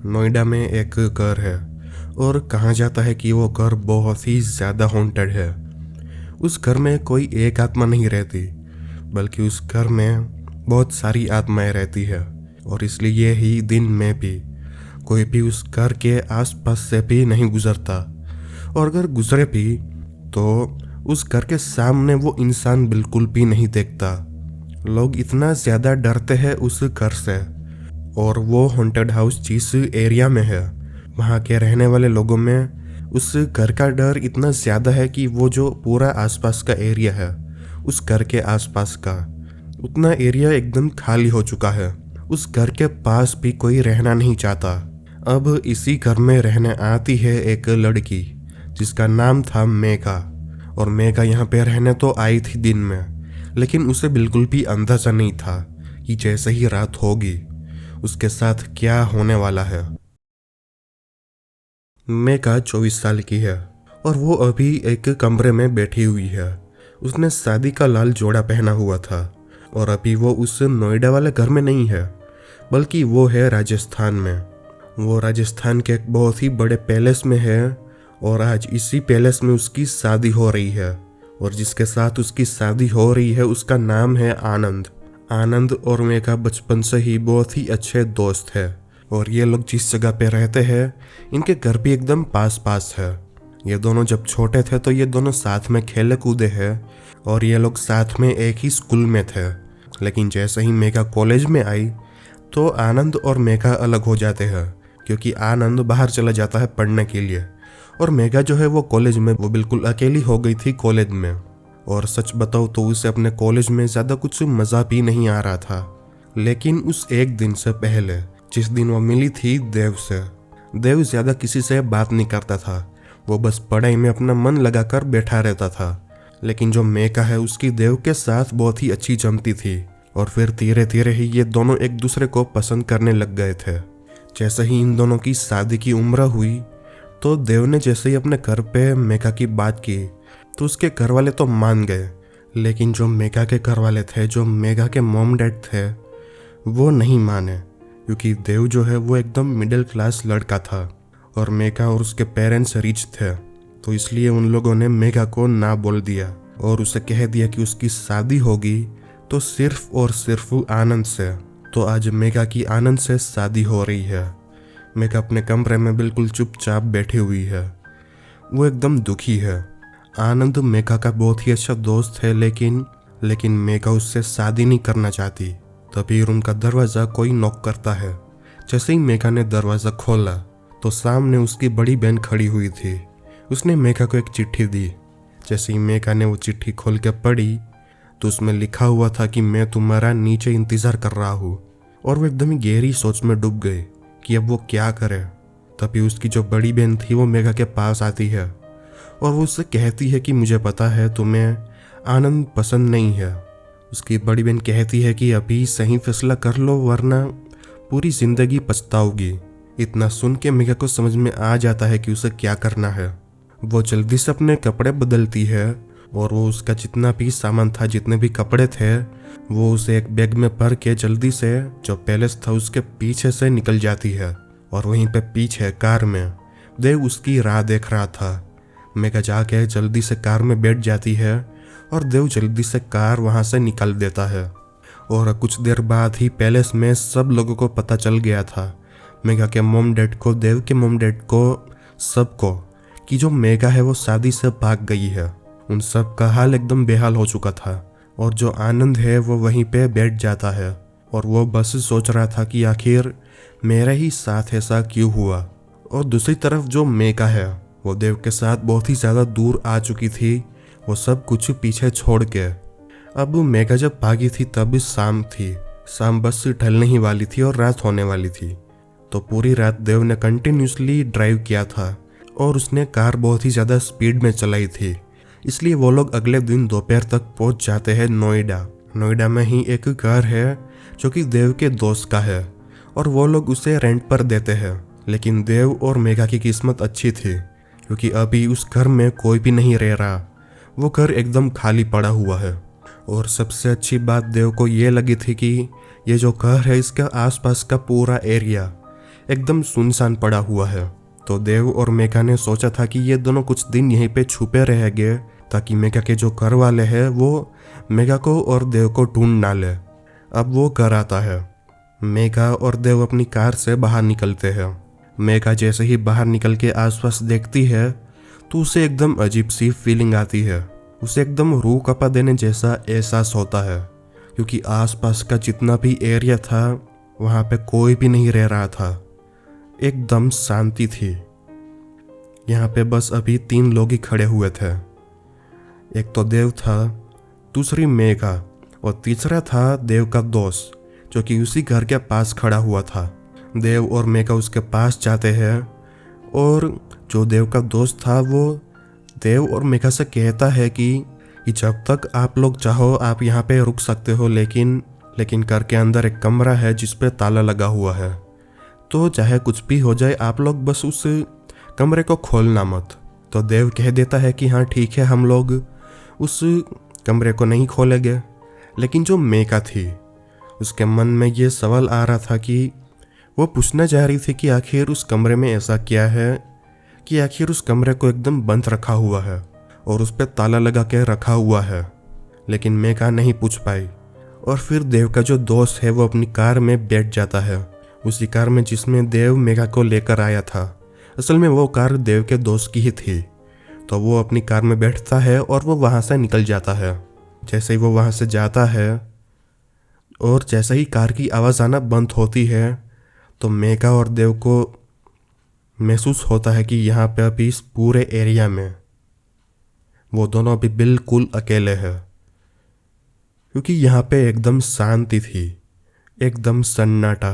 नोएडा में एक घर है और कहा जाता है कि वो घर बहुत ही ज़्यादा हॉन्टेड है। उस घर में कोई एक आत्मा नहीं रहती, बल्कि उस घर में बहुत सारी आत्माएं रहती है। और इसलिए ही दिन में भी कोई भी उस घर के आसपास से भी नहीं गुजरता, और अगर गुजरे भी तो उस घर के सामने वो इंसान बिल्कुल भी नहीं देखता। लोग इतना ज़्यादा डरते हैं उस घर से। और वो हॉन्टेड हाउस जिस एरिया में है, वहाँ के रहने वाले लोगों में उस घर का डर इतना ज़्यादा है कि वो जो पूरा आसपास का एरिया है, उस घर के आसपास का उतना एरिया एकदम खाली हो चुका है। उस घर के पास भी कोई रहना नहीं चाहता। अब इसी घर में रहने आती है एक लड़की जिसका नाम था मेघा। और मेघा यहाँ पे रहने तो आई थी दिन में, लेकिन उसे बिल्कुल भी अंदाजा नहीं था कि जैसे ही रात होगी उसके साथ क्या होने वाला है। मेघा 24 साल की है और वो अभी एक कमरे में बैठी हुई है। उसने शादी का लाल जोड़ा पहना हुआ था और अभी वो उस नोएडा वाले घर में नहीं है, बल्कि वो है राजस्थान में। वो राजस्थान के एक बहुत ही बड़े पैलेस में है और आज इसी पैलेस में उसकी शादी हो रही है। और जिसके साथ उसकी शादी हो रही है उसका नाम है आनंद। आनंद और मेघा बचपन से ही बहुत ही अच्छे दोस्त है। और ये लोग जिस जगह पे रहते हैं, इनके घर भी एकदम पास पास है। ये दोनों जब छोटे थे तो ये दोनों साथ में खेले कूदे हैं और ये लोग साथ में एक ही स्कूल में थे। लेकिन जैसे ही मेघा कॉलेज में आई तो आनंद और मेघा अलग हो जाते हैं, क्योंकि आनंद बाहर चला जाता है पढ़ने के लिए और मेघा जो है वो कॉलेज में वो बिल्कुल अकेली हो गई थी कॉलेज में। और सच बताओ तो उसे अपने कॉलेज में ज़्यादा कुछ मज़ा भी नहीं आ रहा था। लेकिन उस एक दिन से पहले जिस दिन वो मिली थी देव से, देव ज़्यादा किसी से बात नहीं करता था। वो बस पढ़ाई में अपना मन लगाकर बैठा रहता था। लेकिन जो मेघा है उसकी देव के साथ बहुत ही अच्छी जमती थी और फिर धीरे धीरे ही ये दोनों एक दूसरे को पसंद करने लग गए थे। जैसे ही इन दोनों की शादी की उम्र हुई तो देव ने जैसे ही अपने घर पे मेघा की बात की तो उसके घर वाले तो मान गए। लेकिन जो मेघा के घर वाले थे, जो मेघा के मॉम डैड थे, वो नहीं माने, क्योंकि देव जो है वो एकदम मिडिल क्लास लड़का था और मेघा और उसके पेरेंट्स रिच थे। तो इसलिए उन लोगों ने मेघा को ना बोल दिया और उसे कह दिया कि उसकी शादी होगी तो सिर्फ और सिर्फ आनंद से। तो आज मेघा की आनंद से शादी हो रही है। मेघा अपने कमरे में बिल्कुल चुपचाप बैठी हुई है। वो एकदम दुखी है। आनंद मेघा का बहुत ही अच्छा दोस्त है, लेकिन मेघा उससे शादी नहीं करना चाहती। तभी रूम का दरवाज़ा कोई नॉक करता है। जैसे ही मेघा ने दरवाज़ा खोला तो सामने उसकी बड़ी बहन खड़ी हुई थी। उसने मेघा को एक चिट्ठी दी। जैसे ही मेघा ने वो चिट्ठी खोल के पढ़ी तो उसमें लिखा हुआ था कि मैं तुम्हारा नीचे इंतज़ार कर रहा हूँ। और वो एकदम गहरी सोच में डूब गई कि अब वो क्या करे। तभी उसकी जो बड़ी बहन थी वो मेघा के पास आती है और वो उससे कहती है कि मुझे पता है तुम्हें आनंद पसंद नहीं है। उसकी बड़ी बहन कहती है कि अभी सही फैसला कर लो वरना पूरी जिंदगी पछताओगी। इतना सुन के मेघा को समझ में आ जाता है कि उसे क्या करना है। वो जल्दी से अपने कपड़े बदलती है और वो उसका जितना भी सामान था, जितने भी कपड़े थे, वो उसे एक बैग में भर के जल्दी से जो पैलेस था उसके पीछे से निकल जाती है। और वहीं पे पीछे कार में देव उसकी राह देख रहा था। मेघा जाके जल्दी से कार में बैठ जाती है और देव जल्दी से कार वहां से निकाल देता है। और कुछ देर बाद ही पैलेस में सब लोगों को पता चल गया था, मेघा के मॉम डैड को, देव के मॉम डैड को, सबको, कि जो मेघा है वो शादी से भाग गई है। उन सब का हाल एकदम बेहाल हो चुका था। और जो आनंद है वो वहीं पे बैठ जाता है और वो बस सोच रहा था कि आखिर मेरे ही साथ ऐसा क्यों हुआ। और दूसरी तरफ जो मेघा है वो देव के साथ बहुत ही ज़्यादा दूर आ चुकी थी, वो सब कुछ पीछे छोड़ के। अब मेघा जब भागी थी तब शाम थी। शाम बस ढलने ही वाली थी और रात होने वाली थी। तो पूरी रात देव ने कंटिन्यूसली ड्राइव किया था और उसने कार बहुत ही ज़्यादा स्पीड में चलाई थी। इसलिए वो लोग अगले दिन दोपहर तक पहुंच जाते हैं नोएडा। नोएडा में ही एक घर है जो कि देव के दोस्त का है और वो लोग उसे रेंट पर देते हैं। लेकिन देव और मेघा की किस्मत अच्छी थी, क्योंकि अभी उस घर में कोई भी नहीं रह रहा। वो घर एकदम खाली पड़ा हुआ है। और सबसे अच्छी बात देव को ये लगी थी कि ये जो घर है इसका आसपास का पूरा एरिया एकदम सुनसान पड़ा हुआ है। तो देव और मेघा ने सोचा था कि ये दोनों कुछ दिन यहीं पे छुपे रहेंगे ताकि मेघा के जो घर वाले हैं वो मेघा को और देव को ढूंढ ना ले। अब वो घर आता है। मेघा और देव अपनी कार से बाहर निकलते हैं। मेघा जैसे ही बाहर निकल के आसपास देखती है तो उसे एकदम अजीब सी फीलिंग आती है। उसे एकदम रूह कपा देने जैसा एहसास होता है, क्योंकि आसपास का जितना भी एरिया था वहाँ पे कोई भी नहीं रह रहा था। एकदम शांति थी। यहाँ पे बस अभी 3 लोग ही खड़े हुए थे। एक तो देव था, दूसरी मेघा और तीसरा था देव का दोस्त जो कि उसी घर के पास खड़ा हुआ था। देव और मेघा उसके पास जाते हैं और जो देव का दोस्त था वो देव और मेघा से कहता है कि जब तक आप लोग चाहो आप यहाँ पे रुक सकते हो, लेकिन घर के अंदर एक कमरा है जिस पे ताला लगा हुआ है, तो चाहे कुछ भी हो जाए आप लोग बस उस कमरे को खोलना मत। तो देव कह देता है कि हाँ ठीक है, हम लोग उस कमरे को नहीं खोलेंगे। लेकिन जो मेघा थी उसके मन में ये सवाल आ रहा था कि वो पूछना चाह रही थी कि आखिर उस कमरे में ऐसा क्या है कि आखिर उस कमरे को एकदम बंद रखा हुआ है और उस पर ताला लगा के रखा हुआ है। लेकिन मेघा नहीं पूछ पाई। और फिर देव का जो दोस्त है वो अपनी कार में बैठ जाता है, उसी कार में जिसमें देव मेघा को लेकर आया था। असल में वो कार देव के दोस्त की ही थी। तो वो अपनी कार में बैठता है और वो वहाँ से निकल जाता है। जैसे ही वो वहाँ से जाता है और जैसे ही कार की आवाज़ आना बंद होती है तो मेघा और देव को महसूस होता है कि यहाँ पे अभी इस पूरे एरिया में वो दोनों अभी बिल्कुल अकेले हैं, क्योंकि यहाँ पे एकदम शांति थी, एकदम सन्नाटा,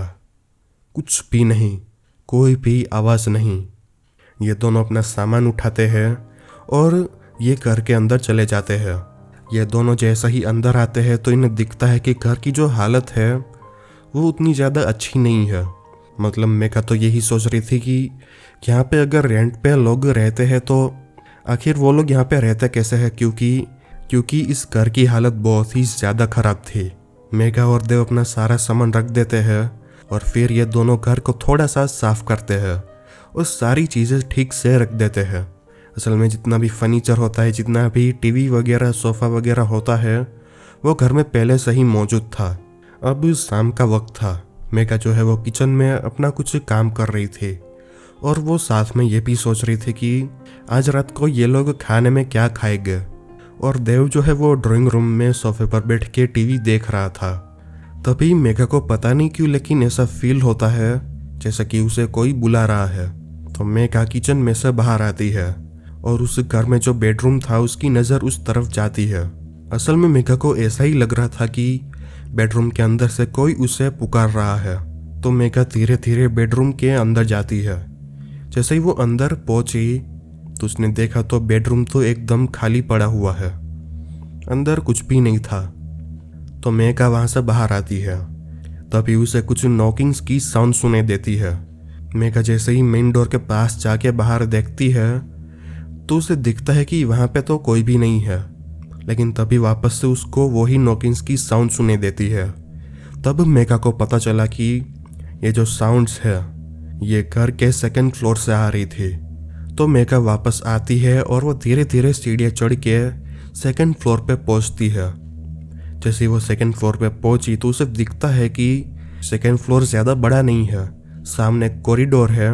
कुछ भी नहीं, कोई भी आवाज़ नहीं। ये दोनों अपना सामान उठाते हैं और ये घर के अंदर चले जाते हैं। ये दोनों जैसा ही अंदर आते हैं तो इन्हें दिखता है कि घर की जो हालत है वो उतनी ज़्यादा अच्छी नहीं है। मतलब मेघा तो यही सोच रही थी कि यहाँ पे अगर रेंट पे लोग रहते हैं तो आखिर वो लोग यहाँ पे रहते कैसे हैं, क्योंकि इस घर की हालत बहुत ही ज़्यादा ख़राब थी। मेघा और देव अपना सारा सामान रख देते हैं और फिर ये दोनों घर को थोड़ा सा साफ करते हैं और सारी चीज़ें ठीक से रख देते हैं। असल में जितना भी फर्नीचर होता है, जितना भी टीवी वगैरह सोफ़ा वगैरह होता है वो घर में पहले से ही मौजूद था। अब शाम का वक्त था। मेघा जो है वो किचन में अपना कुछ काम कर रही थी और वो साथ में ये भी सोच रही थी कि आज रात को ये लोग खाने में क्या खाएंगे। और देव जो है वो ड्राइंग रूम में सोफे पर बैठ के टीवी देख रहा था। तभी मेघा को पता नहीं क्यों लेकिन ऐसा फील होता है जैसे कि उसे कोई बुला रहा है। तो मेघा किचन में से बाहर आती है और उस घर में जो बेडरूम था उसकी नज़र उस तरफ जाती है। असल में मेघा को ऐसा ही लग रहा था कि बेडरूम के अंदर से कोई उसे पुकार रहा है। तो मेघा धीरे धीरे बेडरूम के अंदर जाती है। जैसे ही वो अंदर पहुंची तो उसने देखा तो बेडरूम तो एकदम खाली पड़ा हुआ है, अंदर कुछ भी नहीं था। तो मेघा वहां से बाहर आती है। तभी उसे कुछ नॉकिंग्स की साउंड सुनाई देती है। मेघा जैसे ही मेन डोर के पास जाके बाहर देखती है तो उसे दिखता है कि वहां पे तो कोई भी नहीं है। लेकिन तभी वापस से उसको वही नॉकिंग्स की साउंड सुनाई देती है। तब मेघा को पता चला कि ये जो साउंड्स है ये घर के 2nd फ्लोर से आ रही थी। तो मेघा वापस आती है और वो धीरे धीरे सीढ़ियाँ चढ़ के 2nd फ्लोर पे पहुंचती है। जैसे वो 2nd फ्लोर पे पहुंची तो उसे दिखता है कि 2nd फ्लोर ज़्यादा बड़ा नहीं है, सामने कॉरिडोर है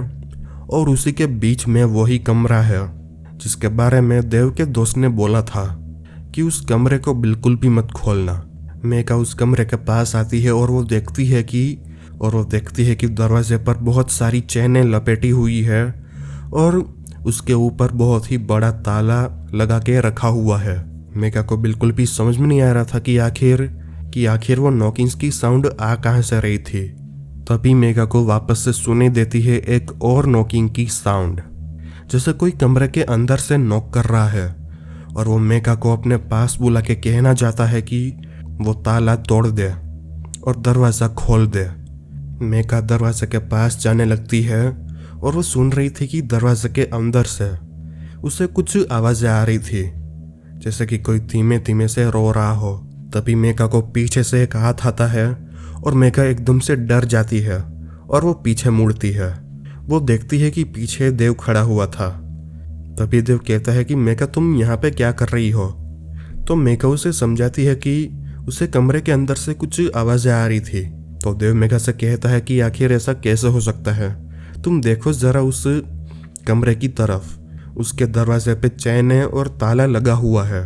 और उसी के बीच में वही कमरा है जिसके बारे में देव के दोस्त ने बोला था कि उस कमरे को बिल्कुल भी मत खोलना। मेघा उस कमरे के पास आती है और वो देखती है कि दरवाजे पर बहुत सारी चेनें लपेटी हुई है और उसके ऊपर बहुत ही बड़ा ताला लगा के रखा हुआ है। मेघा को बिल्कुल भी समझ में नहीं आ रहा था कि आखिर वो नॉकिंग्स की साउंड आ कहाँ से रही थी। तभी मेघा को वापस से सुनाई देती है एक और नॉकिंग की साउंड, जैसे कोई कमरे के अंदर से नॉक कर रहा है। और वो मेघा को अपने पास बुला के कहना चाहता है कि वो ताला तोड़ दे और दरवाज़ा खोल दे। मेघा दरवाजे के पास जाने लगती है और वो सुन रही थी कि दरवाजे के अंदर से उसे कुछ आवाज़ें आ रही थी, जैसे कि कोई धीमे धीमे से रो रहा हो। तभी मेघा को पीछे से एक हाथ आता है और मेघा एकदम से डर जाती है और वो पीछे मुड़ती है। वो देखती है कि पीछे देव खड़ा हुआ था। तभी देव कहता है कि मेघा तुम यहाँ पे क्या कर रही हो। तो मेघा उसे समझाती है कि उसे कमरे के अंदर से कुछ आवाज़ें आ रही थी। तो देव मेघा से कहता है कि आखिर ऐसा कैसे हो सकता है, तुम देखो ज़रा उस कमरे की तरफ। उसके दरवाजे पे चैन है और ताला लगा हुआ है।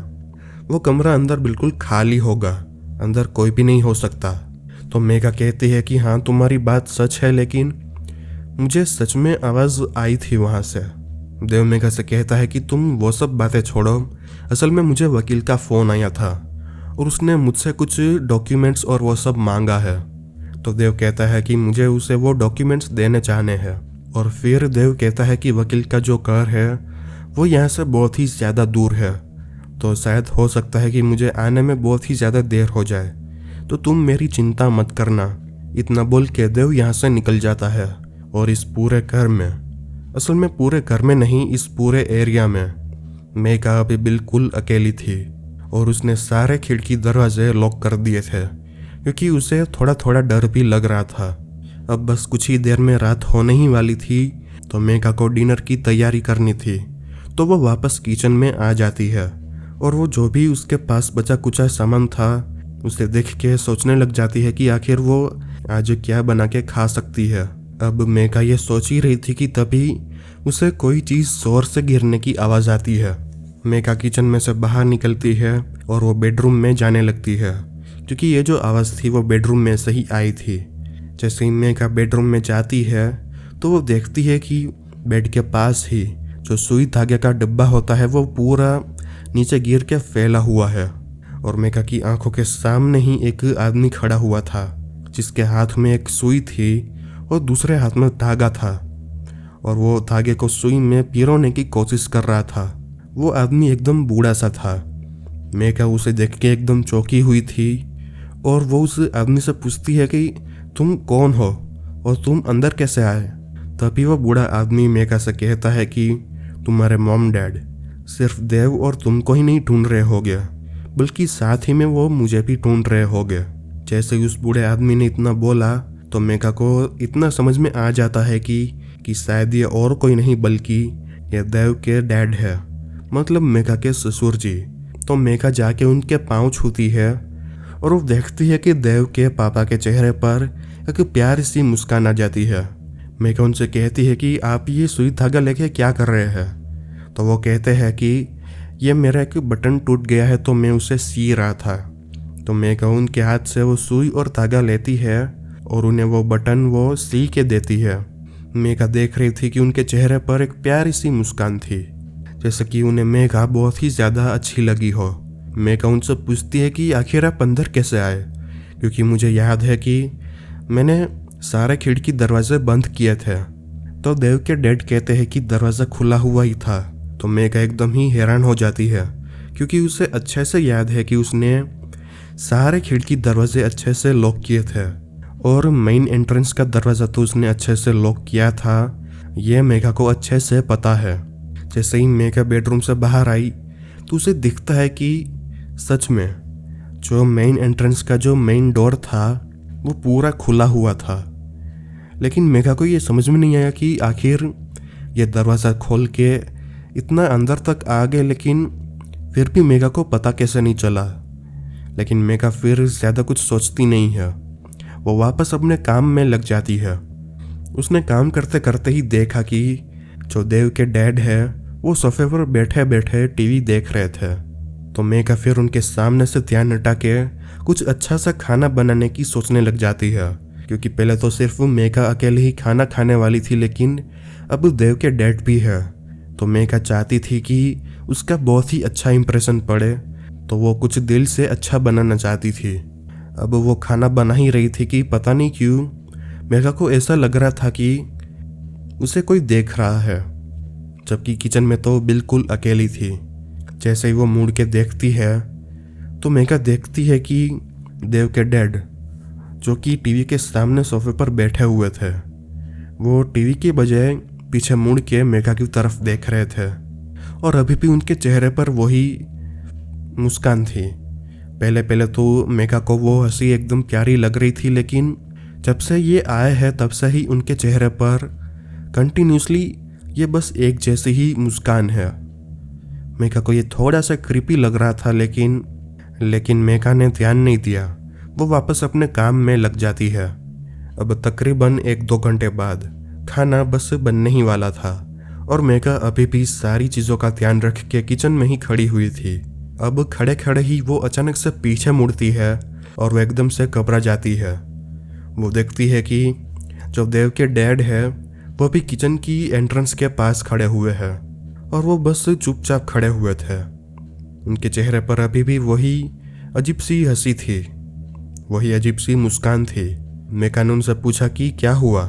वो कमरा अंदर बिल्कुल खाली होगा, अंदर कोई भी नहीं हो सकता। तो मेघा कहती है कि हाँ तुम्हारी बात सच है, लेकिन मुझे सच में आवाज़ आई थी वहाँ से। देव मेघा से कहता है कि तुम वो सब बातें छोड़ो, असल में मुझे वकील का फ़ोन आया था और उसने मुझसे कुछ डॉक्यूमेंट्स और वो सब मांगा है। तो देव कहता है कि मुझे उसे वो डॉक्यूमेंट्स देने चाहने हैं। और फिर देव कहता है कि वकील का जो घर है वो यहाँ से बहुत ही ज़्यादा दूर है, तो शायद हो सकता है कि मुझे आने में बहुत ही ज़्यादा देर हो जाए, तो तुम मेरी चिंता मत करना। इतना बोल के देव यहाँ से निकल जाता है। और इस पूरे घर में, असल में पूरे घर में नहीं, इस पूरे एरिया में मेघा अभी बिल्कुल अकेली थी और उसने सारे खिड़की दरवाजे लॉक कर दिए थे, क्योंकि उसे थोड़ा थोड़ा डर भी लग रहा था। अब बस कुछ ही देर में रात होने ही वाली थी, तो मेघा को डिनर की तैयारी करनी थी। तो वो वापस किचन में आ जाती है और वो जो भी उसके पास बचा कुचा सामान था उसे देख के सोचने लग जाती है कि आखिर वो आज क्या बना के खा सकती है। अब मेघा ये सोच ही रही थी कि तभी उसे कोई चीज़ जोर से गिरने की आवाज़ आती है। मेघा किचन में से बाहर निकलती है और वो बेडरूम में जाने लगती है, क्योंकि ये जो आवाज़ थी वो बेडरूम में से ही आई थी। जैसे ही मेघा बेडरूम में जाती है तो वो देखती है कि बेड के पास ही जो सुई धागे का डिब्बा होता है वो पूरा नीचे गिर के फैला हुआ है। और मेघा की आंखों के सामने ही एक आदमी खड़ा हुआ था, जिसके हाथ में एक सुई थी और दूसरे हाथ में धागा था, और वो धागे को सुई में पिरोने की कोशिश कर रहा था। वो आदमी एकदम बूढ़ा सा था। मेघा उसे देख के एकदम चौंकी हुई थी और वो उस आदमी से पूछती है कि तुम कौन हो और तुम अंदर कैसे आए। तभी वो बूढ़ा आदमी मेघा से कहता है कि तुम्हारे मॉम डैड सिर्फ देव और तुमको ही नहीं ढूंढ रहे होगे, बल्कि साथ ही में वो मुझे भी ढूंढ रहे होगे। जैसे ही उस बूढ़े आदमी ने इतना बोला तो मेघा को इतना समझ में आ जाता है कि शायद ये और कोई नहीं बल्कि ये देव के डैड है, मतलब मेघा के ससुर जी। तो मेघा जाके उनके पाँव छूती है और वो देखती है कि देव के पापा के चेहरे पर एक प्यारी सी मुस्कान आ जाती है। मेघा उनसे कहती है कि आप ये सुई धागा लेके क्या कर रहे हैं। तो वो कहते हैं कि ये मेरा एक बटन टूट गया है तो मैं उसे सी रहा था। तो मेघा उनके हाथ से वो सुई और धागा लेती है और उन्हें वो बटन वो सी के देती है। मेघा देख रही थी कि उनके चेहरे पर एक प्यारी सी मुस्कान थी, जैसे कि उन्हें मेघा बहुत ही ज़्यादा अच्छी लगी हो। मेघा उनसे पूछती है कि आखिर आप अंदर कैसे आए, क्योंकि मुझे याद है कि मैंने सारे खिड़की दरवाजे बंद किए थे। तो देव के डैड कहते हैं कि दरवाज़ा खुला हुआ ही था। तो मेघा एकदम ही हैरान हो जाती है, क्योंकि उसे अच्छे से याद है कि उसने सारे खिड़की दरवाजे अच्छे से लॉक किए थे और मेन एंट्रेंस का दरवाज़ा तो उसने अच्छे से लॉक किया था। ये मेघा को अच्छे से पता है। जैसे ही मेघा बेडरूम से बाहर आई तो उसे दिखता है कि सच में जो मेन एंट्रेंस का जो मेन डोर था वो पूरा खुला हुआ था। लेकिन मेघा को ये समझ में नहीं आया कि आखिर ये दरवाज़ा खोल के इतना अंदर तक आ गए, लेकिन फिर भी मेघा को पता कैसे नहीं चला। लेकिन मेघा फिर ज़्यादा कुछ सोचती नहीं है, वो वापस अपने काम में लग जाती है। उसने काम करते करते ही देखा कि जो देव के डैड है वो सोफे पर बैठे बैठे टीवी देख रहे थे। तो मेघा फिर उनके सामने से ध्यान हटा के कुछ अच्छा सा खाना बनाने की सोचने लग जाती है, क्योंकि पहले तो सिर्फ मेघा अकेले ही खाना खाने वाली थी, लेकिन अब देव के डैड भी है। तो मेघा चाहती थी कि उसका बहुत ही अच्छा इंप्रेशन पड़े, तो वो कुछ दिल से अच्छा बनाना चाहती थी। अब वो खाना बना ही रही थी कि पता नहीं क्यों मेघा को ऐसा लग रहा था कि उसे कोई देख रहा है, जबकि किचन में तो बिल्कुल अकेली थी। जैसे ही वो मुड़ के देखती है तो मेघा देखती है कि देव के डैड, जो कि टीवी के सामने सोफे पर बैठे हुए थे, वो टीवी के बजाय पीछे मुड़ के मेघा की तरफ देख रहे थे और अभी भी उनके चेहरे पर वही मुस्कान थी। पहले पहले तो मेघा को वो हंसी एकदम प्यारी लग रही थी, लेकिन जब से ये आए हैं तब से ही उनके चेहरे पर कंटिन्यूसली ये बस एक जैसी ही मुस्कान है। मेघा को ये थोड़ा सा क्रीपी लग रहा था, लेकिन मेघा ने ध्यान नहीं दिया। वो वापस अपने काम में लग जाती है। अब तकरीबन 1-2 घंटे बाद खाना बस बनने ही वाला था और मेघा अभी भी सारी चीज़ों का ध्यान रख के किचन में ही खड़ी हुई थी। अब खड़े खड़े ही वो अचानक से पीछे मुड़ती है और वो एकदम से घबरा जाती है। वो देखती है कि जो देव के डैड है वो भी किचन की एंट्रेंस के पास खड़े हुए हैं और वो बस चुपचाप खड़े हुए थे। उनके चेहरे पर अभी भी वही अजीब सी हंसी थी, वही अजीब सी मुस्कान थी। मेघा ने उनसे पूछा कि क्या हुआ,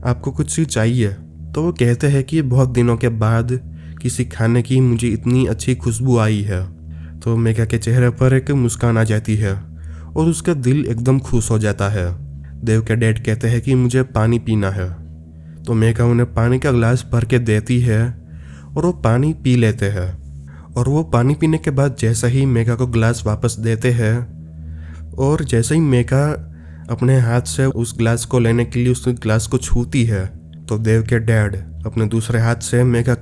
आपको कुछ चाहिए? तो वो कहते हैं कि बहुत दिनों के बाद किसी खाने की मुझे इतनी अच्छी खुशबू आई है। तो मेघा के चेहरे पर एक मुस्कान आ जाती है और उसका दिल एकदम खुश हो जाता है। देव के डैड कहते हैं कि मुझे पानी पीना है। तो मेघा उन्हें पानी का गिलास भर के देती है और वो पानी पी लेते हैं। और वो पानी पीने के बाद जैसा ही मेघा को गिलास वापस देते हैं और जैसे ही मेघा अपने हाथ से उस गिलास को लेने के लिए उस गिलास को छूती है तो देव के डैड अपने दूसरे हाथ से मेघा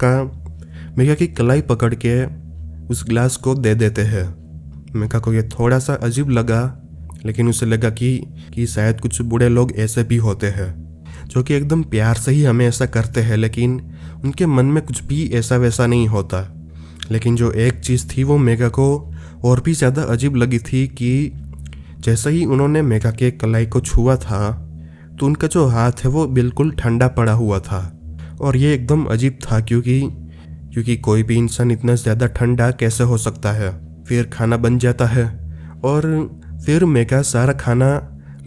की कलाई पकड़ के उस गिलास को दे देते हैं। मेघा को ये थोड़ा सा अजीब लगा, लेकिन उसे लगा कि शायद कुछ बूढ़े लोग ऐसे भी होते हैं जो कि एकदम प्यार से ही हमें ऐसा करते हैं, लेकिन उनके मन में कुछ भी ऐसा वैसा नहीं होता। लेकिन जो एक चीज़ थी वो मेघा को और भी ज़्यादा अजीब लगी थी कि जैसे ही उन्होंने मेघा के कलाई को छुआ था तो उनका जो हाथ है वो बिल्कुल ठंडा पड़ा हुआ था। और ये एकदम अजीब था क्योंकि कोई भी इंसान इतना ज़्यादा ठंडा कैसे हो सकता है। फिर खाना बन जाता है और फिर मेघा सारा खाना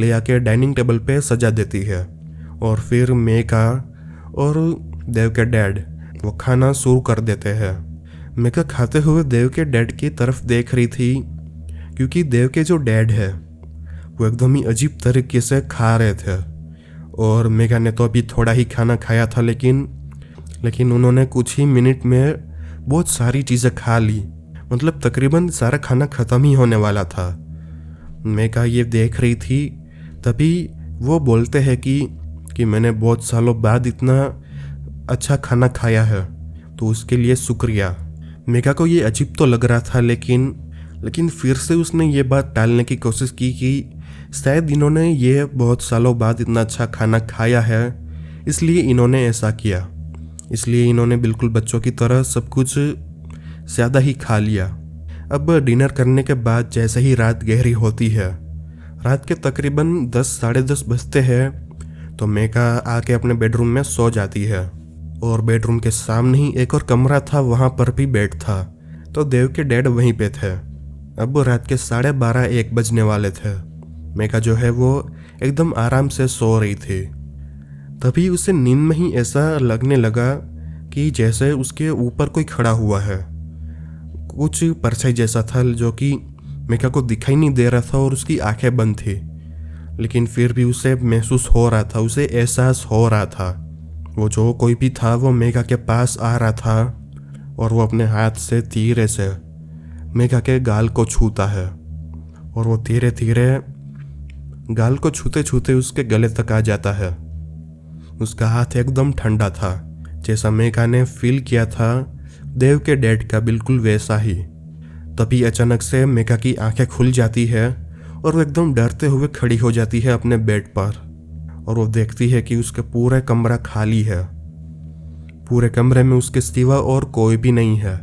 ले आके डाइनिंग टेबल पे सजा देती है और फिर मेघा और देव के डैड वो खाना शुरू कर देते हैं। मेघा खाते हुए देव के डैड की तरफ देख रही थी क्योंकि देव के जो डैड है वो एकदम ही अजीब तरीके से खा रहे थे और मेघा ने तो अभी थोड़ा ही खाना खाया था, लेकिन उन्होंने कुछ ही मिनट में बहुत सारी चीज़ें खा ली। मतलब तकरीबन सारा खाना ख़त्म ही होने वाला था। मेघा ये देख रही थी, तभी वो बोलते हैं कि मैंने बहुत सालों बाद इतना अच्छा खाना खाया है तो उसके लिए शुक्रिया। मेघा को ये अजीब तो लग रहा था, लेकिन फिर से उसने ये बात टालने की कोशिश की कि शायद इन्होंने ये बहुत सालों बाद इतना अच्छा खाना खाया है इसलिए इन्होंने ऐसा किया, इसलिए इन्होंने बिल्कुल बच्चों की तरह सब कुछ ज़्यादा ही खा लिया। अब डिनर करने के बाद जैसे ही रात गहरी होती है, रात के तकरीबन 10 साढ़े 10 बजते हैं तो मेघा आके अपने बेडरूम में सो जाती है और बेडरूम के सामने ही एक और कमरा था, वहाँ पर भी बेड था। तो देव के डैड वहीं पे थे। अब रात के 12:30-1 बजने वाले थे। मेघा जो है वो एकदम आराम से सो रही थी। तभी उसे नींद में ही ऐसा लगने लगा कि जैसे उसके ऊपर कोई खड़ा हुआ है। कुछ परछाई जैसा था जो कि मेघा को दिखाई नहीं दे रहा था और उसकी आंखें बंद थी, लेकिन फिर भी उसे महसूस हो रहा था, उसे एहसास हो रहा था वो जो कोई भी था वो मेघा के पास आ रहा था और वो अपने हाथ से धीरे से मेघा के गाल को छूता है और वो धीरे धीरे गाल को छूते छूते उसके गले तक आ जाता है। उसका हाथ एकदम ठंडा था, जैसा मेघा ने फील किया था देव के डैड का, बिल्कुल वैसा ही। तभी अचानक से मेघा की आंखें खुल जाती है और वो एकदम डरते हुए खड़ी हो जाती है अपने बेड पर और वो देखती है कि उसका पूरा कमरा खाली है। पूरे कमरे में उसके सिवा और कोई भी नहीं है।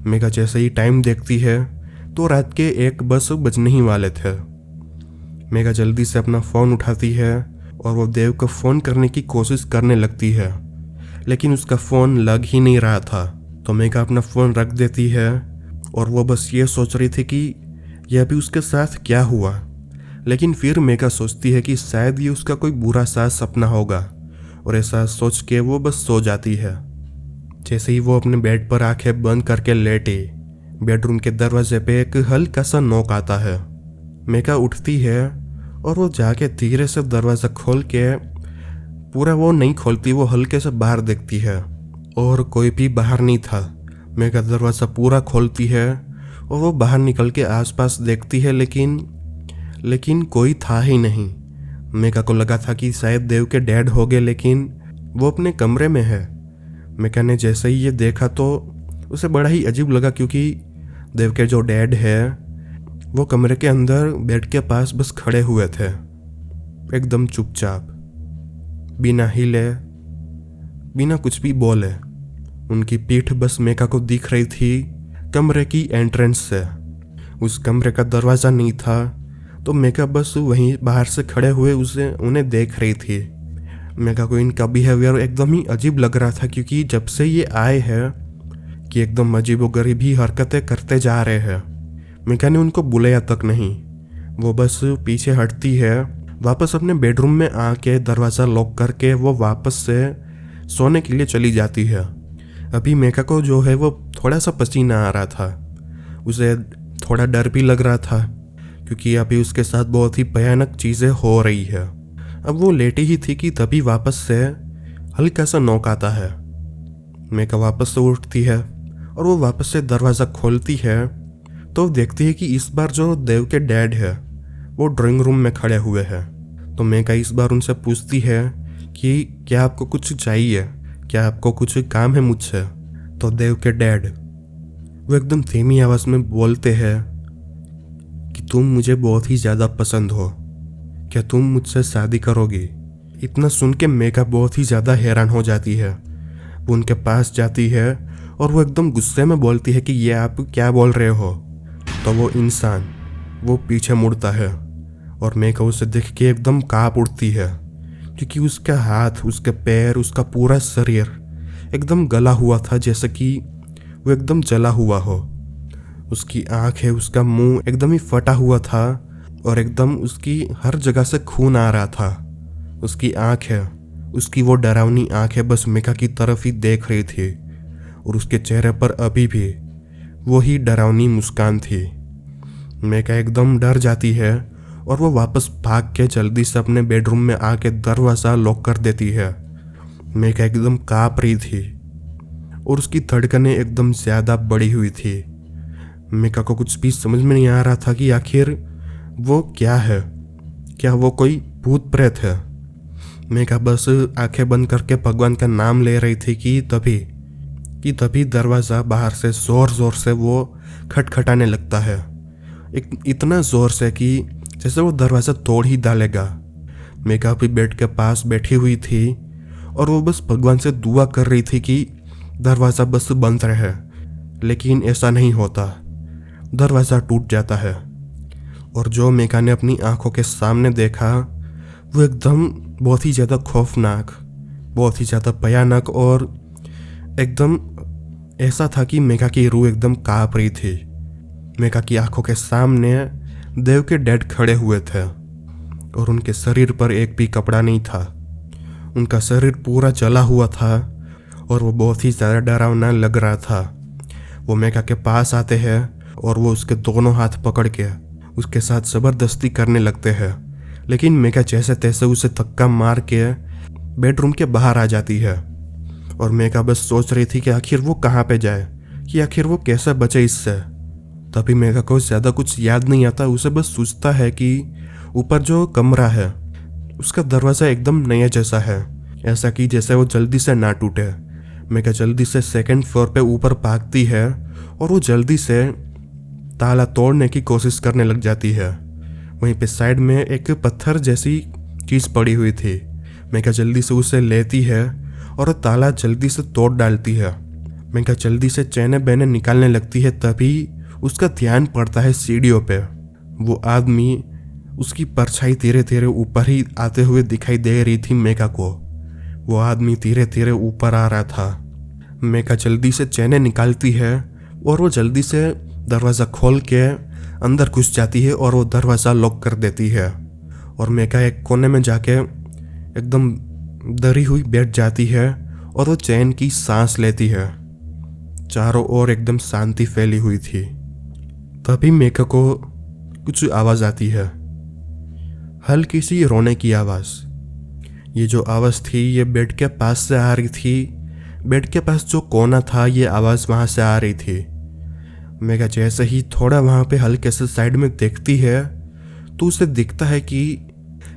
मेघा जैसे ही टाइम देखती है तो रात के 1 बजने ही वाले थे। मेघा जल्दी से अपना फ़ोन उठाती है और वो देव को फ़ोन करने की कोशिश करने लगती है, लेकिन उसका फ़ोन लग ही नहीं रहा था। तो मेघा अपना फ़ोन रख देती है और वो बस ये सोच रही थी कि यह अभी उसके साथ क्या हुआ। लेकिन फिर मेघा सोचती है कि शायद ये उसका कोई बुरा सा सपना होगा और ऐसा सोच के वो बस सो जाती है। जैसे ही वो अपने बेड पर आंखें बंद करके लेटी, बेडरूम के दरवाजे पे एक हल्का सा नॉक आता है। मेघा उठती है और वो जाके धीरे से दरवाज़ा खोल के, पूरा वो नहीं खोलती, वो हल्के से बाहर देखती है और कोई भी बाहर नहीं था। मेघा दरवाज़ा पूरा खोलती है और वो बाहर निकल के आसपास देखती है, लेकिन कोई था ही नहीं। मेका को लगा था कि शायद देव के डैड हो गए, लेकिन वो अपने कमरे में है। मेका ने जैसे ही ये देखा तो उसे बड़ा ही अजीब लगा, क्योंकि देव के जो डैड है वो कमरे के अंदर बेड के पास बस खड़े हुए थे, एकदम चुपचाप, बिना हिले, बिना कुछ भी बोले। उनकी पीठ बस मेका को दिख रही थी कमरे की एंट्रेंस से। उस कमरे का दरवाज़ा नहीं था, तो मेका बस वहीं बाहर से खड़े हुए उन्हें देख रही थी। मेका को इनका बिहेवियर एकदम ही अजीब लग रहा था, क्योंकि जब से ये आए हैं कि एकदम अजीबोगरीब ही हरकतें करते जा रहे हैं। मेका ने उनको बुलाया तक नहीं, वो बस पीछे हटती है, वापस अपने बेडरूम में आके दरवाज़ा लॉक करके वो वापस से सोने के लिए चली जाती है। अभी मेका को जो है वो थोड़ा सा पसीना आ रहा था, उसे थोड़ा डर भी लग रहा था, क्योंकि अभी उसके साथ बहुत ही भयानक चीज़ें हो रही है। अब वो लेटी ही थी कि तभी वापस से हल्का सा नॉक आता है। मेका वापस से उठती है और वो वापस से दरवाज़ा खोलती है तो देखती है कि इस बार जो देव के डैड है वो ड्राइंग रूम में खड़े हुए हैं। तो मेका इस बार उनसे पूछती है कि क्या आपको कुछ चाहिए, क्या आपको कुछ काम है मुझसे। तो देव के डैड वो एकदम धीमी आवाज़ में बोलते हैं कि तुम मुझे बहुत ही ज़्यादा पसंद हो, क्या तुम मुझसे शादी करोगी। इतना सुन के मेका बहुत ही ज़्यादा हैरान हो जाती है। वो उनके पास जाती है और वो एकदम गुस्से में बोलती है कि ये आप क्या बोल रहे हो। तो वो इंसान वो पीछे मुड़ता है और मेका उसे देख के एकदम काँप उठती है, क्योंकि उसका हाथ, उसके पैर, उसका पूरा शरीर एकदम गला हुआ था, जैसे कि वो एकदम जला हुआ हो। उसकी आँखें, उसका मुंह एकदम ही फटा हुआ था और एकदम उसकी हर जगह से खून आ रहा था। उसकी आँखें, उसकी वो डरावनी आँखें बस मेका की तरफ ही देख रही थी और उसके चेहरे पर अभी भी वही डरावनी मुस्कान थी। मेका एकदम डर जाती है और वो वापस भाग के जल्दी से अपने बेडरूम में आके दरवाज़ा लॉक कर देती है। मेका एकदम काँप रही थी और उसकी धड़कनें एकदम ज़्यादा बढ़ी हुई थी। मेका को कुछ भी समझ में नहीं आ रहा था कि आखिर वो क्या है, क्या वो कोई भूत प्रेत है। मेका बस आंखें बंद करके भगवान का नाम ले रही थी कि तभी दरवाज़ा बाहर से ज़ोर ज़ोर से वो खटखटाने लगता है, इतना ज़ोर से कि जैसे वो दरवाज़ा तोड़ ही डालेगा। मेका भी बेड के पास बैठी हुई थी और वो बस भगवान से दुआ कर रही थी कि दरवाज़ा बस बंद रहे, लेकिन ऐसा नहीं होता। दरवाज़ा टूट जाता है और जो मेका ने अपनी आंखों के सामने देखा वो एकदम बहुत ही ज़्यादा खौफनाक, बहुत ही ज़्यादा भयानक और एकदम ऐसा था कि मेका की रूह एकदम काँप रही थी। मेका की आंखों के सामने देव के डैड खड़े हुए थे और उनके शरीर पर एक भी कपड़ा नहीं था। उनका शरीर पूरा जला हुआ था और वो बहुत ही ज़्यादा डरावना लग रहा था। वो मेका के पास आते हैं और वो उसके दोनों हाथ पकड़ के उसके साथ ज़बरदस्ती करने लगते हैं, लेकिन मेका जैसे तैसे उसे धक्का मार के बेडरूम के बाहर आ जाती है। और मेका बस सोच रही थी कि आखिर वो कहाँ पे जाए, कि आखिर वो कैसे बचे इससे। तभी मेका को ज़्यादा कुछ याद नहीं आता, उसे बस सोचता है कि ऊपर जो कमरा है उसका दरवाज़ा एकदम नया जैसा है, ऐसा कि जैसे वो जल्दी से ना टूटे। मेका जल्दी से सेकंड फ्लोर पे ऊपर भागती है और वो जल्दी से ताला तोड़ने की कोशिश करने लग जाती है। वहीं पे साइड में एक पत्थर जैसी चीज़ पड़ी हुई थी। मेका जल्दी से उसे लेती है और ताला जल्दी से तोड़ डालती है। मेका जल्दी से चैने बैने निकालने लगती है, तभी उसका ध्यान पड़ता है सीढ़ियों पे। वो आदमी, उसकी परछाई धीरे धीरे ऊपर ही आते हुए दिखाई दे रही थी मेका को। वो आदमी धीरे धीरे ऊपर आ रहा था। मेका जल्दी से चैने निकालती है और वो जल्दी से दरवाज़ा खोल के अंदर घुस जाती है और वो दरवाज़ा लॉक कर देती है। और मेका एक कोने में जाके एकदम डरी हुई बैठ जाती है और वो चैन की सांस लेती है। चारों ओर एकदम शांति फैली हुई थी। तभी मेका को कुछ आवाज़ आती है, हल्की सी रोने की आवाज़। ये जो आवाज़ थी ये बेड के पास से आ रही थी। बेड के पास जो कोना था ये आवाज़ वहाँ से आ रही थी। मेगा जैसे ही थोड़ा वहाँ पे हल्के से साइड में देखती है तो उसे दिखता है कि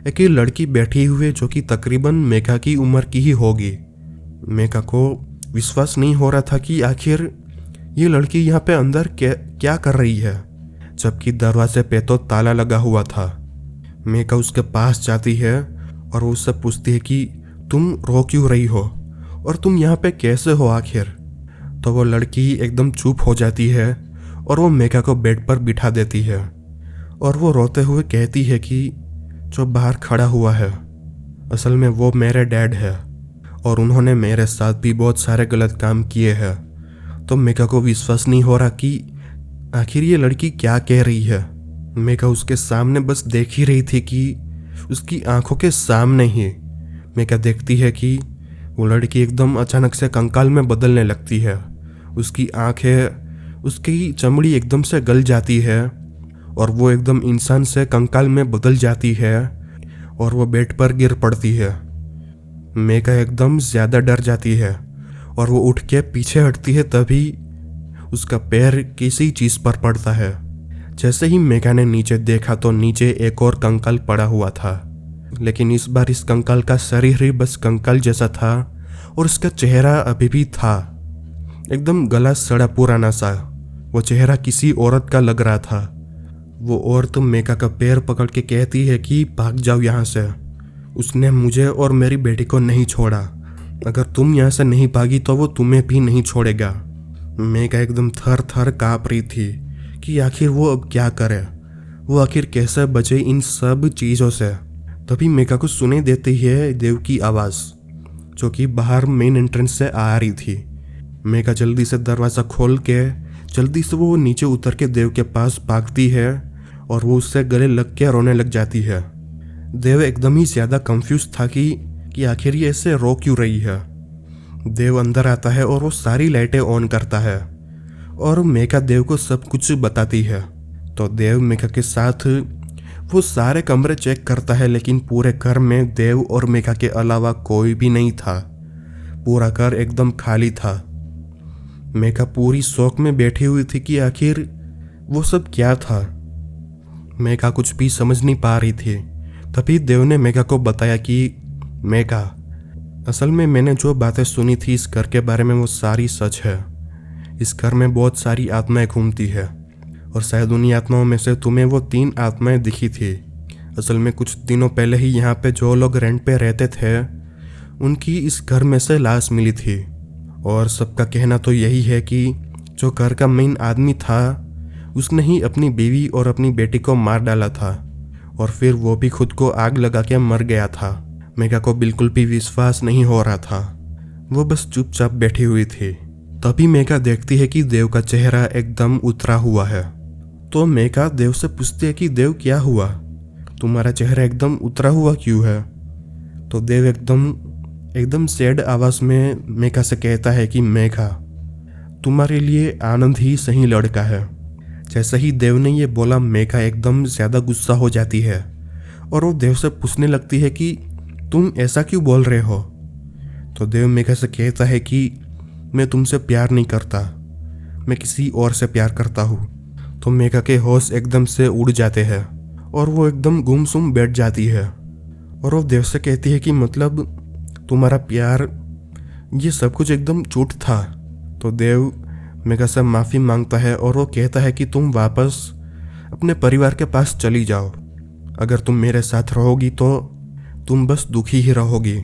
एक ही लड़की बैठी हुई है जो कि तकरीबन मेका की उम्र की ही होगी। मेका को विश्वास नहीं हो रहा था कि आखिर ये लड़की यहाँ पे अंदर क्या कर रही है, जबकि दरवाजे पे तो ताला लगा हुआ था। मेका उसके पास जाती है और वो उससे पूछती है कि तुम रो क्यों रही हो और तुम यहाँ पे कैसे हो आखिर। तो वो लड़की एकदम चुप हो जाती है और वो मेका को बेड पर बिठा देती है और वो रोते हुए कहती है कि जो बाहर खड़ा हुआ है असल में वो मेरे डैड है और उन्होंने मेरे साथ भी बहुत सारे गलत काम किए हैं। तो मेका को विश्वास नहीं हो रहा कि आखिर ये लड़की क्या कह रही है। मेका उसके सामने बस देख ही रही थी कि उसकी आंखों के सामने ही मेका देखती है कि वो लड़की एकदम अचानक से कंकाल में बदलने लगती है। उसकी आंखें, उसकी चमड़ी एकदम से गल जाती है और वो एकदम इंसान से कंकाल में बदल जाती है और वो बेड पर गिर पड़ती है। मेका एकदम ज़्यादा डर जाती है और वो उठ के पीछे हटती है, तभी उसका पैर किसी चीज़ पर पड़ता है। जैसे ही मेका ने नीचे देखा तो नीचे एक और कंकाल पड़ा हुआ था, लेकिन इस बार इस कंकाल का शरीर ही बस कंकाल जैसा था और उसका चेहरा अभी भी था, एकदम गला सड़ा पुराना सा। वो चेहरा किसी औरत का लग रहा था। वो औरत मेका का पैर पकड़ के कहती है कि भाग जाओ यहाँ से, उसने मुझे और मेरी बेटी को नहीं छोड़ा, अगर तुम यहाँ से नहीं भागी तो वो तुम्हें भी नहीं छोड़ेगा। मेका एकदम थर थर काँप रही थी कि आखिर वो अब क्या करे, वो आखिर कैसे बचे इन सब चीज़ों से। तभी मेका को सुनाई देती है देव की आवाज़, जो कि बाहर मेन एंट्रेंस से आ रही थी। मेका जल्दी से दरवाज़ा खोल के जल्दी से वो नीचे उतर के देव के पास भागती है और वो उससे गले लग के रोने लग जाती है। देव एकदम ही ज़्यादा कंफ्यूज था कि आखिर ये ऐसे रो क्यों रही है। देव अंदर आता है और वो सारी लाइटें ऑन करता है और मेका देव को सब कुछ बताती है। तो देव मेका के साथ वो सारे कमरे चेक करता है, लेकिन पूरे घर में देव और मेका के अलावा कोई भी नहीं था। पूरा घर एकदम खाली था। मेका पूरी शौक में बैठी हुई थी कि आखिर वो सब क्या था। मेका कुछ भी समझ नहीं पा रही थी। तभी देव ने मेका को बताया कि मेका, असल में मैंने जो बातें सुनी थी इस घर के बारे में वो सारी सच है। इस घर में बहुत सारी आत्माएं घूमती है और शायद उन्हीं आत्माओं में से तुम्हें वो 3 आत्माएं दिखी थी। असल में कुछ दिनों पहले ही यहाँ पे जो लोग रेंट पे रहते थे उनकी इस घर में से लाश मिली थी और सबका कहना तो यही है कि जो घर का मेन आदमी था उसने ही अपनी बीवी और अपनी बेटी को मार डाला था और फिर वो भी खुद को आग लगा के मर गया था। मेका को बिल्कुल भी विश्वास नहीं हो रहा था। वो बस चुपचाप बैठी हुई थी। तभी मेका देखती है कि देव का चेहरा एकदम उतरा हुआ है। तो मेका देव से पूछती है कि देव क्या हुआ, तुम्हारा चेहरा एकदम उतरा हुआ क्यों है। तो देव एकदम सैड आवाज में मेका से कहता है कि मेका, तुम्हारे लिए आनंद ही सही लड़का है। जैसे ही देव ने ये बोला मेका एकदम ज़्यादा गुस्सा हो जाती है और वो देव से पूछने लगती है कि तुम ऐसा क्यों बोल रहे हो। तो देव मेका से कहता है कि मैं तुमसे प्यार नहीं करता, मैं किसी और से प्यार करता हूँ। तो मेका के होश एकदम से उड़ जाते हैं और वो एकदम गुमसुम बैठ जाती है और वो देव से कहती है कि मतलब तुम्हारा प्यार, ये सब कुछ एकदम झूठ था। तो देव मेका से माफ़ी मांगता है और वो कहता है कि तुम वापस अपने परिवार के पास चली जाओ, अगर तुम मेरे साथ रहोगी तो तुम बस दुखी ही रहोगी।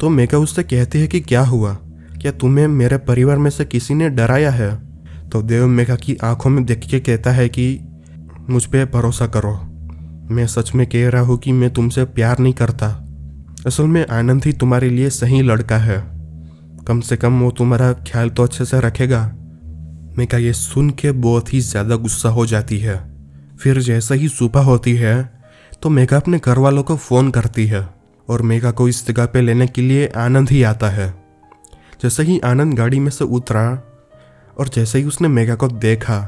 तो मेका उससे कहती है कि क्या हुआ, क्या तुम्हें मेरे परिवार में से किसी ने डराया है। तो देव मेका की आंखों में देख के कहता है कि मुझ पे भरोसा करो, मैं सच में कह रहा हूँ कि मैं तुमसे प्यार नहीं करता। असल में आनंद ही तुम्हारे लिए सही लड़का है, कम से कम वो तुम्हारा ख्याल तो अच्छे से रखेगा। मेका ये सुन के बहुत ही ज़्यादा गुस्सा हो जाती है। फिर जैसे ही सुबह होती है तो मेका अपने घर वालों को फ़ोन करती है और मेका को इस जगह पे लेने के लिए आनंद ही आता है। जैसे ही आनंद गाड़ी में से उतरा और जैसे ही उसने मेका को देखा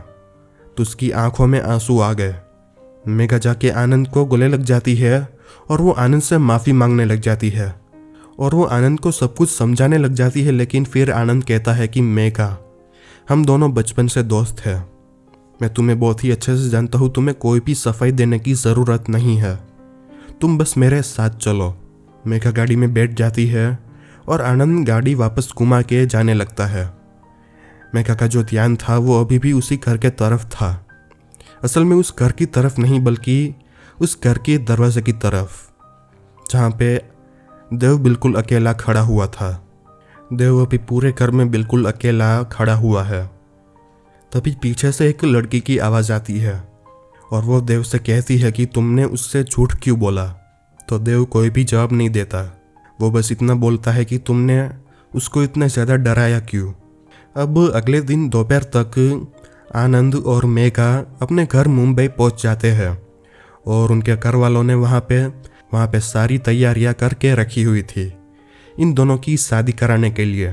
तो उसकी आंखों में आंसू आ गए। मेका जाके आनंद को गले लग जाती है और वो आनंद से माफ़ी मांगने लग जाती है और वो आनंद को सब कुछ समझाने लग जाती है। लेकिन फिर आनंद कहता है कि मेका, हम दोनों बचपन से दोस्त हैं, मैं तुम्हें बहुत ही अच्छे से जानता हूँ, तुम्हें कोई भी सफाई देने की ज़रूरत नहीं है, तुम बस मेरे साथ चलो। मेघा गाड़ी में बैठ जाती है और आनंद गाड़ी वापस घुमा के जाने लगता है। मेघा का जो ध्यान था वो अभी भी उसी घर के तरफ था। असल में उस घर की तरफ नहीं बल्कि उस घर के दरवाजे की तरफ, जहाँ पे देव बिल्कुल अकेला खड़ा हुआ था। देव अभी पूरे घर में बिल्कुल अकेला खड़ा हुआ है। तभी पीछे से एक लड़की की आवाज़ आती है और वो देव से कहती है कि तुमने उससे झूठ क्यों बोला। तो देव कोई भी जवाब नहीं देता। वो बस इतना बोलता है कि तुमने उसको इतना ज़्यादा डराया क्यों। अब अगले दिन दोपहर तक आनंद और मेघा अपने घर मुंबई पहुंच जाते हैं और उनके घर वालों ने वहाँ पे सारी तैयारियां करके रखी हुई थी इन दोनों की शादी कराने के लिए।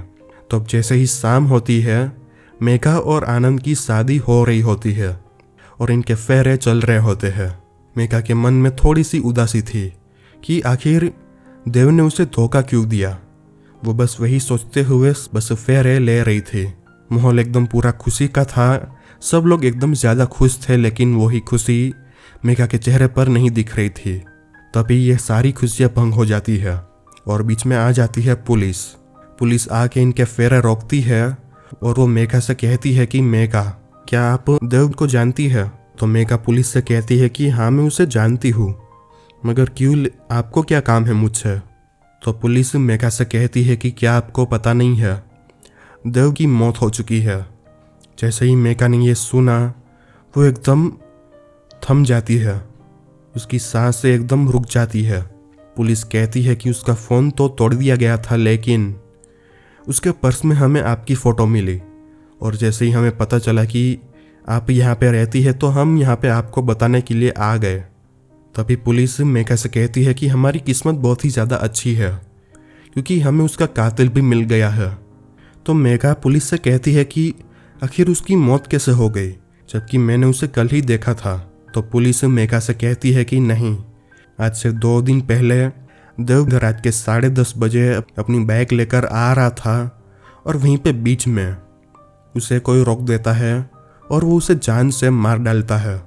तो अब जैसे ही शाम होती है, मेघा और आनंद की शादी हो रही होती है और इनके फेरे चल रहे होते हैं। मेघा के मन में थोड़ी सी उदासी थी कि आखिर देव ने उसे धोखा क्यों दिया। वो बस वही सोचते हुए बस फेरे ले रही थी। माहौल एकदम पूरा खुशी का था, सब लोग एकदम ज़्यादा खुश थे, लेकिन वही खुशी मेघा के चेहरे पर नहीं दिख रही थी। तभी ये सारी खुशियाँ भंग हो जाती है और बीच में आ जाती है पुलिस। पुलिस आके इनके फेरे रोकती है और वो मेघा से कहती है कि मेघा, क्या आप देव को जानती है। तो मेघा पुलिस से कहती है कि हाँ मैं उसे जानती हूँ, मगर क्यों, आपको क्या काम है मुझसे। तो पुलिस मेघा से कहती है कि क्या आपको पता नहीं है, देव की मौत हो चुकी है। जैसे ही मेघा ने ये सुना वो एकदम थम जाती है, उसकी सांसें एकदम रुक जाती है। पुलिस कहती है कि उसका फ़ोन तो तोड़ दिया गया था, लेकिन उसके पर्स में हमें आपकी फ़ोटो मिली और जैसे ही हमें पता चला कि आप यहाँ पे रहती है तो हम यहाँ पे आपको बताने के लिए आ गए। तभी पुलिस मेघा से कहती है कि हमारी किस्मत बहुत ही ज़्यादा अच्छी है क्योंकि हमें उसका कातिल भी मिल गया है। तो मेघा पुलिस से कहती है कि आखिर उसकी मौत कैसे हो गई, जबकि मैंने उसे कल ही देखा था। तो पुलिस मेघा से कहती है कि नहीं, आज से 2 दिन पहले देव रात के 10:30 बजे अपनी बाइक लेकर आ रहा था और वहीं पे बीच में उसे कोई रोक देता है और वो उसे जान से मार डालता है।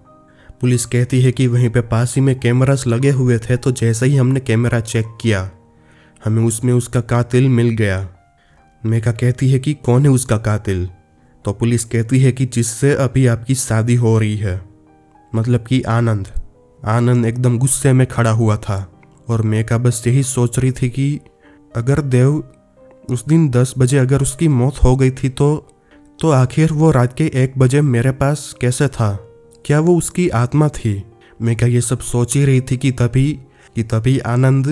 पुलिस कहती है कि वहीं पे पास ही में कैमरास लगे हुए थे, तो जैसे ही हमने कैमरा चेक किया हमें उसमें उसका कातिल मिल गया। मेघा कहती है कि कौन है उसका कातिल। तो पुलिस कहती है कि जिससे अभी आपकी शादी हो रही है, मतलब कि आनंद। आनंद एकदम गुस्से में खड़ा हुआ था और मेघा बस यही सोच रही थी कि अगर देव उस दिन 10 बजे अगर उसकी मौत हो गई थी तो आखिर वो रात के 1 बजे मेरे पास कैसे था, क्या वो उसकी आत्मा थी। मेघा ये सब सोच ही रही थी कि तभी आनंद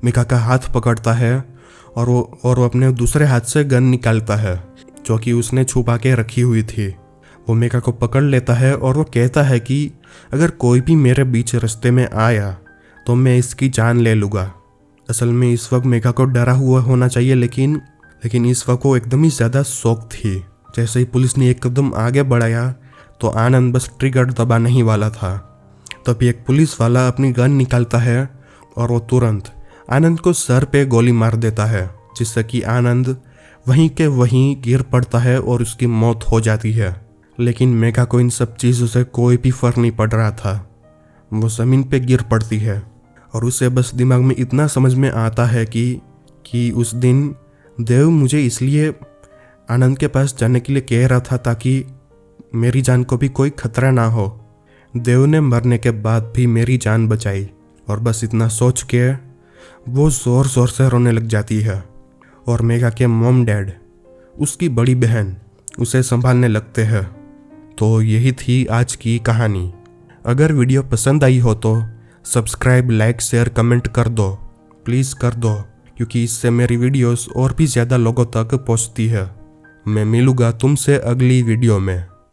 मेघा का हाथ पकड़ता है और वो अपने दूसरे हाथ से गन निकालता है जो कि उसने छुपा के रखी हुई थी। वो मेघा को पकड़ लेता है और वो कहता है कि अगर कोई भी मेरे बीच रास्ते में आया तो मैं इसकी जान ले लूँगा। असल में इस वक्त मेघा को डरा हुआ होना चाहिए, लेकिन इस वक्त वो एकदम ही ज़्यादा शौक थी। जैसे ही पुलिस ने एक कदम आगे बढ़ाया तो आनंद बस ट्रिगर दबाने ही वाला था। तभी एक पुलिस वाला अपनी गन निकालता है और वो तुरंत आनंद को सर पे गोली मार देता है, जिससे कि आनंद वहीं के वहीं गिर पड़ता है और उसकी मौत हो जाती है। लेकिन मेघा को इन सब चीज़ों से कोई भी फर्क नहीं पड़ रहा था। वो ज़मीन पे गिर पड़ती है और उसे बस दिमाग में इतना समझ में आता है कि उस दिन देव मुझे इसलिए आनंद के पास जाने के लिए कह रहा था ताकि मेरी जान को भी कोई खतरा ना हो। देव ने मरने के बाद भी मेरी जान बचाई। और बस इतना सोच के वो ज़ोर ज़ोर से रोने लग जाती है और मेघा के मॉम डैड, उसकी बड़ी बहन, उसे संभालने लगते हैं। तो यही थी आज की कहानी। अगर वीडियो पसंद आई हो तो सब्सक्राइब, लाइक, शेयर, कमेंट कर दो, प्लीज़ कर दो, क्योंकि इससे मेरी वीडियोस और भी ज़्यादा लोगों तक पहुंचती है। मैं मिलूँगा तुमसे अगली वीडियो में।